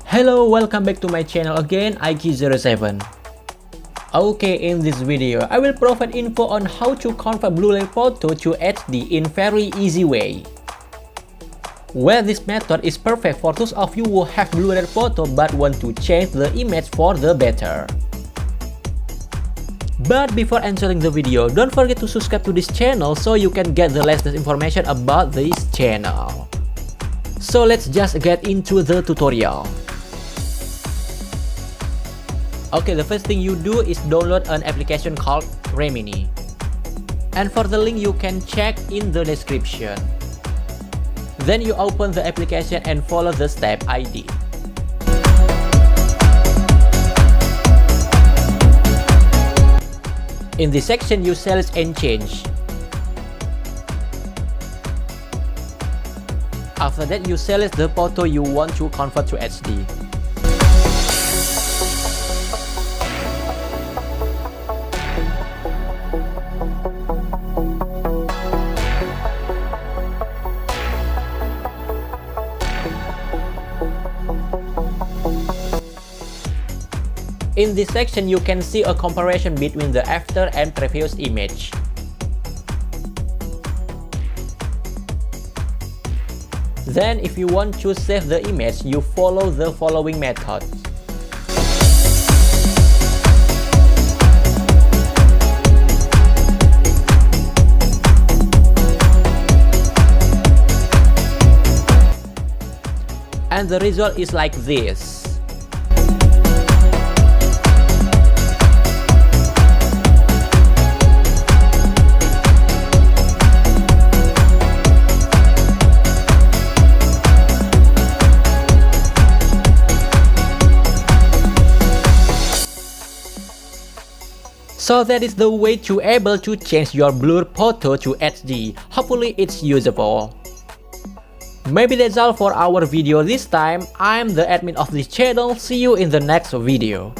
Hello, welcome back to my channel again, Aiki07. Okay, in this video, I will provide info on how to convert Blu-ray photo to HD in very easy way. Well, this method is perfect for those of you who have Blu-ray photo but want to change the image for the better. But before entering the video, don't forget to subscribe to this channel so you can get the latest information about this channel. So let's just get into the tutorial. Okay, the first thing you do is download an application called Remini. And for the link you can check in the description. Then you open the application and follow the step I did. In this section you select and change. After that you select the photo you want to convert to HD. In this section, you can see a comparison between the after and previous image. Then, if you want to save the image, you follow the following method. And the result is like this. So that is the way to able to change your blur photo to HD. Hopefully it's usable. Maybe that's all for our video this time. I'm the admin of this channel. See you in the next video.